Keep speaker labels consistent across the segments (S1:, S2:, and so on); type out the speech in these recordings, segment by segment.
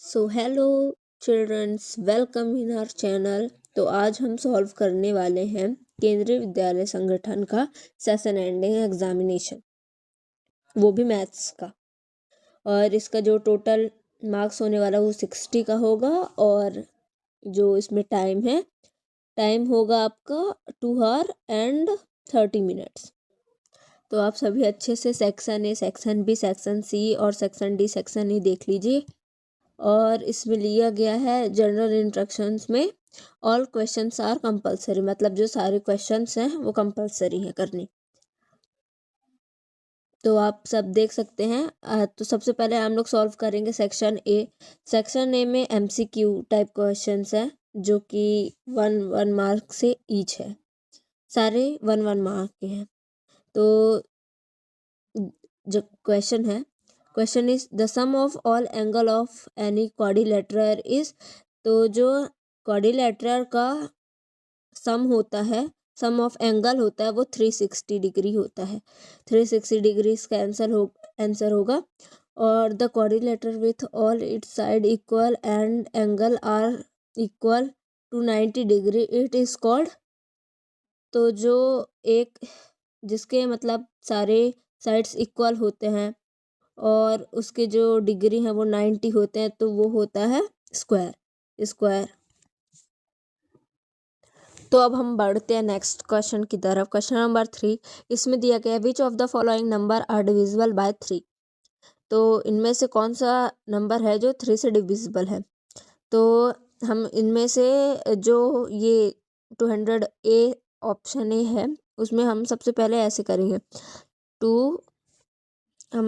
S1: So hello childrens, welcome in our channel. तो आज हम सॉल्व करने वाले हैं केंद्रीय विद्यालय संगठन का सेशन एंडिंग एग्जामिनेशन, वो भी मैथ्स का। और इसका जो टोटल मार्क्स होने वाला वो 60 का होगा। और जो इसमें टाइम होगा आपका 2 hours and 30 minutes। तो आप सभी अच्छे से section A, section B, section C और सेक्शन डी, सेक्शन ई देख लीजिए। और इसमें लिया गया है जनरल इंस्ट्रक्शंस में ऑल क्वेश्चंस आर कंपलसरी, मतलब जो सारे क्वेश्चंस हैं वो कंपलसरी हैं करने। तो आप सब देख सकते हैं। तो सबसे पहले हम लोग सॉल्व करेंगे सेक्शन ए। सेक्शन ए में एमसीक्यू टाइप क्वेश्चंस हैं जो कि 1 मार्क से ईच है, सारे 1 मार्क के हैं। तो जो question is the sum of all angle of any quadrilateral is. तो जो क्वाड्रिलेटरल का सम होता है, सम ऑफ एंगल होता है, वो 360 डिग्री होता है। 360 डिग्री इसका आंसर होगा। और the quadrilateral with all its side equal and angle are equal to 90 degree it is called. तो जो एक जिसके मतलब सारे साइड्स इक्वल होते हैं और उसके जो डिग्री हैं वो 90 होते हैं, तो वो होता है स्क्वायर। तो अब हम बढ़ते हैं नेक्स्ट क्वेश्चन की तरफ। क्वेश्चन नंबर 3, इसमें दिया गया which of the following number are divisible by 3। तो इनमें से कौन सा नंबर है जो 3 से डिविजिबल है। तो हम इनमें से जो ये 200 ए ऑप्शन ए है उसमें हम सबसे पहले ऐसे करेंगे 2 +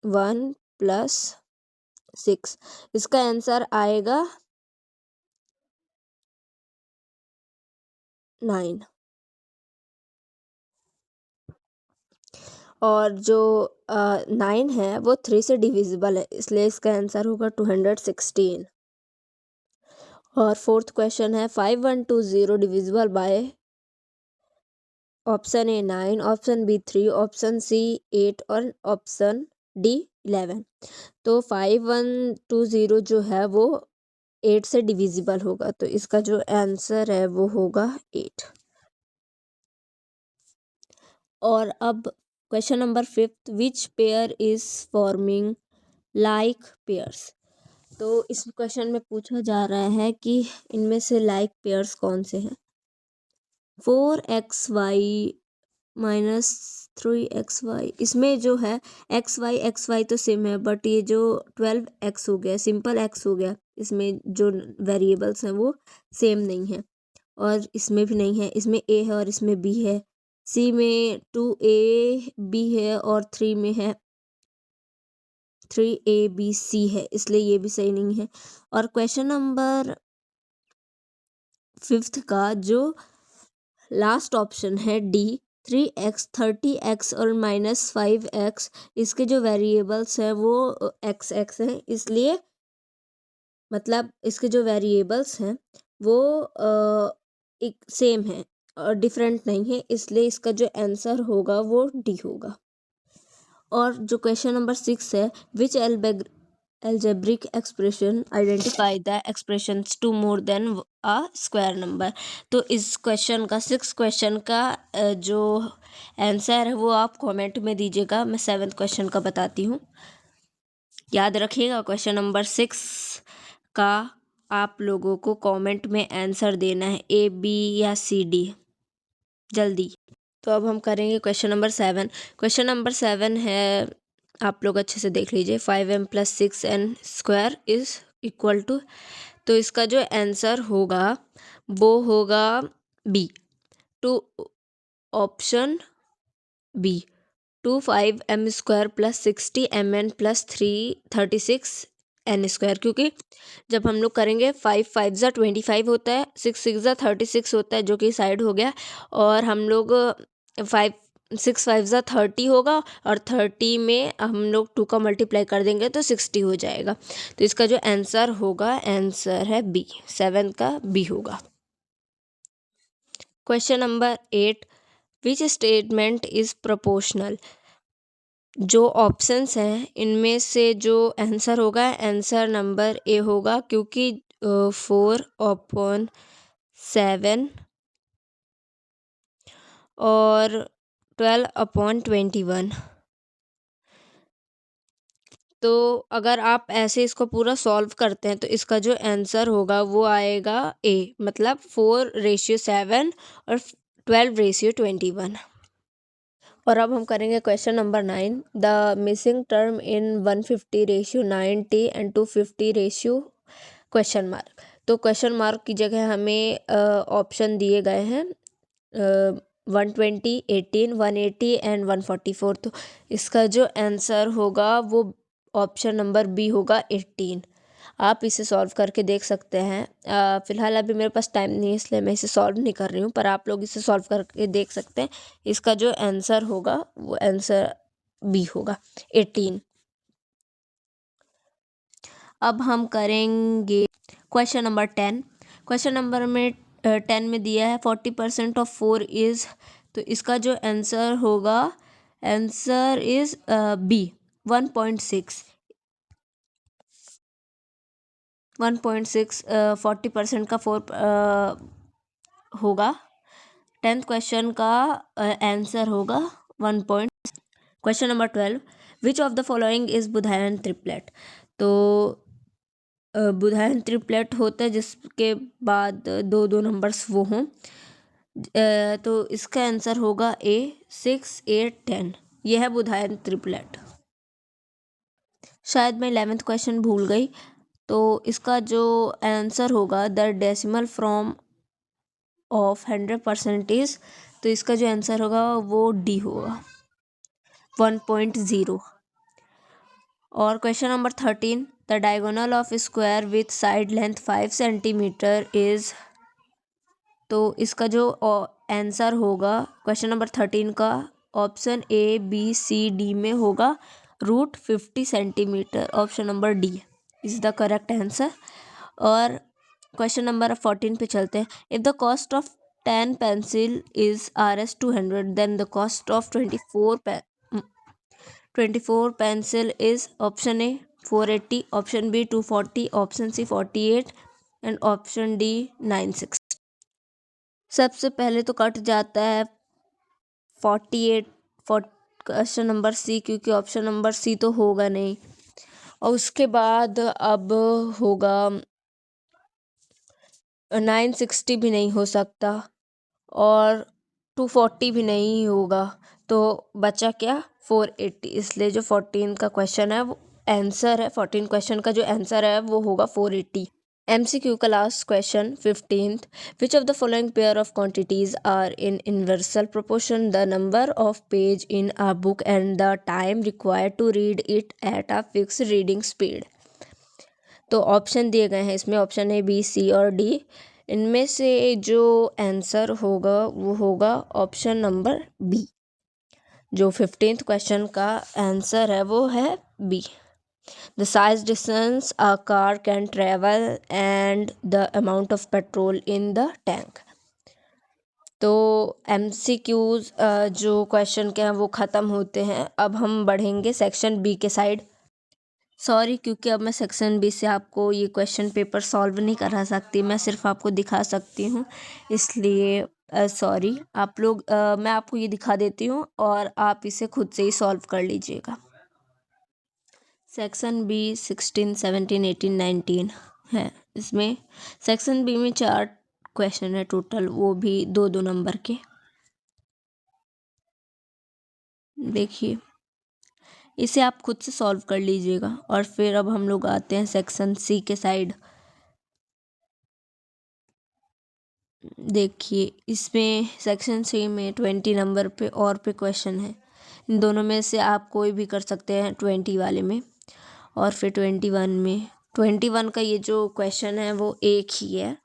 S1: 1 + 6। इसका आंसर आएगा 9। और जो 9 है वो 3 से डिविजिबल है, इसलिए इसका आंसर होगा 216। और फोर्थ क्वेश्चन है 5120 divisible by option A 9, option B 3, option C 8 और ऑप्शन डी 11। तो 5120 जो है वो 8 से डिविजिबल होगा, तो इसका जो आंसर है वो होगा 8। और अब question number 5, which pair is forming like pairs. तो इस क्वेश्चन में पूछा जा रहा है कि इनमें से लाइक पेयर्स कौन से हैं। 4xy - 3xy, इसमें जो है xy तो सेम है, बट ये जो 12x हो गया, सिंपल x हो गया, इसमें जो वेरिएबल्स हैं वो सेम नहीं है। और इसमें भी नहीं है, इसमें a है और इसमें b है। c में 2ab है और 3 में है 3abc है, इसलिए ये भी सही नहीं है। और क्वेश्चन नंबर 5 का जो लास्ट ऑप्शन है डी 3x 30x और -5x, इसके जो वेरिएबल्स हैं वो x हैं, इसलिए मतलब इसके जो वेरिएबल्स हैं वो एक सेम है और डिफरेंट नहीं है, इसलिए इसका जो आंसर होगा वो डी होगा। और जो क्वेश्चन नंबर 6 है विच algebraic expression identify the expressions to more than a square number। तो इस क्वेश्चन का 6 क्वेश्चन का जो आंसर है वो आप कमेंट में दीजिएगा। मैं 7th क्वेश्चन का बताती हूँ। याद रखिएगा क्वेश्चन नंबर 6 का आप लोगों को कमेंट में आंसर देना है, A, B या C, D, जल्दी। तो अब हम करेंगे क्वेश्चन नंबर 7। क्वेश्चन नंबर 7 है, आप लोग अच्छे से देख लीजिए, 5m + 6n² is equal to. तो इसका जो आंसर होगा वो होगा B, to option B 25m² + 60mn + 336n²। क्योंकि जब हम लोग करेंगे 5 5 ज़ा 25 होता है, 6 6 ज़ा 36 होता है, जो कि साइड हो गया। और हम लोग 5 6 5 ज़ा 30 होगा और 30 में हम लोग 2 का मल्टीप्लाई कर देंगे तो 60 हो जाएगा। तो इसका जो आंसर होगा, आंसर है बी, 7 का बी होगा। Question number 8, which statement is proportional. जो ऑप्शंस हैं इनमें से जो आंसर होगा, आंसर नंबर ए होगा, क्योंकि 4/7 और 12/21। तो अगर आप ऐसे इसको पूरा सॉल्व करते हैं तो इसका जो आंसर होगा वो आएगा ए, मतलब 4/7 और 12/21। और अब हम करेंगे question number 9। The missing term in 150/90 and 250 question mark. तो क्वेश्चन मार्क की जगह हमें ऑप्शन दिए गए हैं 120, 18, 180 एंड 144। तो इसका जो आंसर होगा वो ऑप्शन नंबर बी होगा 18। आप इसे सॉल्व करके देख सकते हैं। फ़िलहाल अभी मेरे पास टाइम नहीं है इसलिए मैं इसे सॉल्व नहीं कर रही हूँ, पर आप लोग इसे सॉल्व करके देख सकते हैं। इसका जो आंसर होगा वो आंसर बी होगा 18। अब हम करेंगे क्वेश्चन नंबर 10। क्वेश्चन नंबर में 10 में दिया है 40% ऑफ 4 इज़। तो इसका जो आंसर होगा, आंसर इज़ बी 1.6। 1.6 40% का 4 होगा। 10th क्वेश्चन का आंसर होगा 1. Question number 12। Which of the following is Baudhayana triplet. तो बुधायन ट्रिपलेट होता है जिसके बाद दो दो नंबर्स वो हों। तो इसका आंसर होगा ए 6, 8, 10। यह है बुधायन ट्रिपलेट। शायद मैं 11th क्वेश्चन भूल गई। तो इसका जो आंसर होगा द डेसिमल फ्रॉम ऑफ 100%। तो इसका जो आंसर होगा वो डी होगा 1.0। और question number 13। The diagonal of square with side length 5 centimetre इज। तो इसका जो आंसर होगा क्वेश्चन नंबर 13 का option A, B, C, D में होगा √50 centimetre. Option number D is the correct answer. और क्वेश्चन नंबर 14 पे चलते हैं। If the cost of 10 pencil is Rs 200, then the cost of 24 pencil is option A 480, option B 240, option C 48 and option D 96। सबसे पहले तो cut जाता है 48 question number C, क्योंकि ऑप्शन नंबर सी तो होगा नहीं। और उसके बाद अब होगा 960 भी नहीं हो सकता और 240 भी नहीं होगा। तो बचा क्या 480। इसलिए जो 14 का क्वेश्चन है वो आंसर है, 14 क्वेश्चन का जो आंसर है वो होगा 480। MCQ का last question 15th। Which of the following pair of quantities are in inversal proportion the number of page in a book and the time required to read it at a fix reading speed. तो option दिए गए हैं इसमें, option A, B, सी और D. इनमें से जो आंसर होगा वो होगा ऑप्शन नंबर बी। जो 15th क्वेश्चन का आंसर है वो है B. The size distance a car can travel and the amount of petrol in the tank. तो MCQs जो क्वेश्चन के हैं वो ख़त्म होते हैं। अब हम बढ़ेंगे सेक्शन बी के साइड। सॉरी, क्योंकि अब मैं सेक्शन बी से आपको ये क्वेश्चन पेपर सॉल्व नहीं करा सकती, मैं सिर्फ आपको दिखा सकती हूँ, इसलिए सॉरी। आप लोग मैं आपको ये दिखा देती हूँ और आप इसे खुद से ही सॉल्व कर लीजिएगा। सेक्शन बी 16, 17, 18, 19 है। इसमें सेक्शन बी में 4 क्वेश्चन है टोटल, वो भी दो दो नंबर के। देखिए, इसे आप खुद से सॉल्व कर लीजिएगा। और फिर अब हम लोग आते हैं सेक्शन सी के साइड। देखिए, इसमें सेक्शन सी में 20 नंबर पे और पे क्वेश्चन है। इन दोनों में से आप कोई भी कर सकते हैं 20 वाले में। और फिर 21 में, 21 का ये जो क्वेश्चन है वो एक ही है।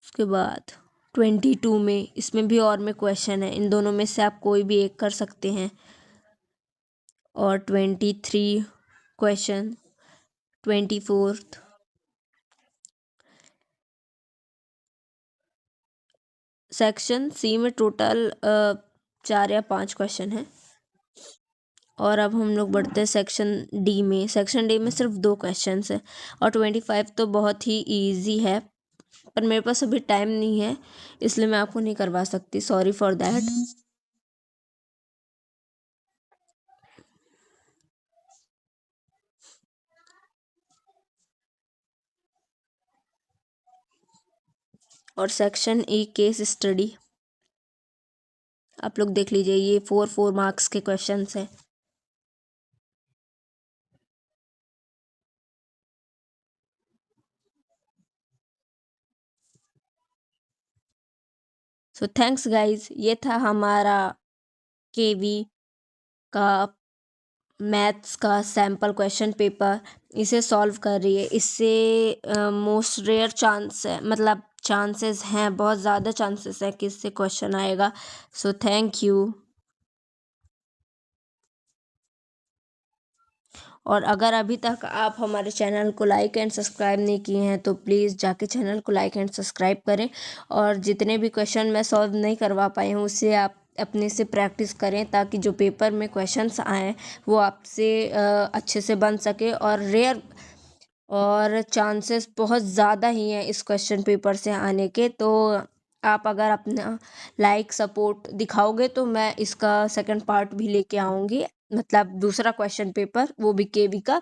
S1: उसके बाद 22 में, इसमें भी और में क्वेश्चन है। इन दोनों में से आप कोई भी एक कर सकते हैं। और 23 क्वेश्चन, 24th, सेक्शन सी में टोटल 4 या 5 क्वेश्चन हैं। और अब हम लोग बढ़ते हैं सेक्शन डी में। सेक्शन डी में सिर्फ 2 क्वेश्चंस है और 25 तो बहुत ही इजी है, पर मेरे पास अभी टाइम नहीं है इसलिए मैं आपको नहीं करवा सकती, सॉरी फॉर दैट। और सेक्शन ई केस स्टडी आप लोग देख लीजिए, ये 4 मार्क्स के क्वेश्चंस हैं। सो थैंक्स गाइज, ये था हमारा केवी का मैथ्स का सैम्पल क्वेश्चन पेपर। इसे सॉल्व कर रही है। इससे मोस्ट रेयर चांस है, मतलब चांसेस हैं, बहुत ज़्यादा चांसेस है कि इससे क्वेश्चन आएगा। So thank you. और अगर अभी तक आप हमारे चैनल को लाइक एंड सब्सक्राइब नहीं किए हैं तो प्लीज़ जाके चैनल को लाइक एंड सब्सक्राइब करें। और जितने भी क्वेश्चन मैं सॉल्व नहीं करवा पाई हूँ उससे आप अपने से प्रैक्टिस करें, ताकि जो पेपर में क्वेश्चंस आएँ वो आपसे अच्छे से बन सके। और चांसेस बहुत ज़्यादा ही हैं इस क्वेश्चन पेपर से आने के। तो आप अगर अपना लाइक सपोर्ट दिखाओगे तो मैं इसका सेकंड पार्ट भी लेके आऊँगी, मतलब दूसरा क्वेश्चन पेपर, वो भी केवी का।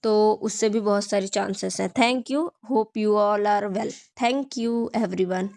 S1: तो उससे भी बहुत सारे चांसेस हैं। Thank you, hope you all are well. Thank you everyone.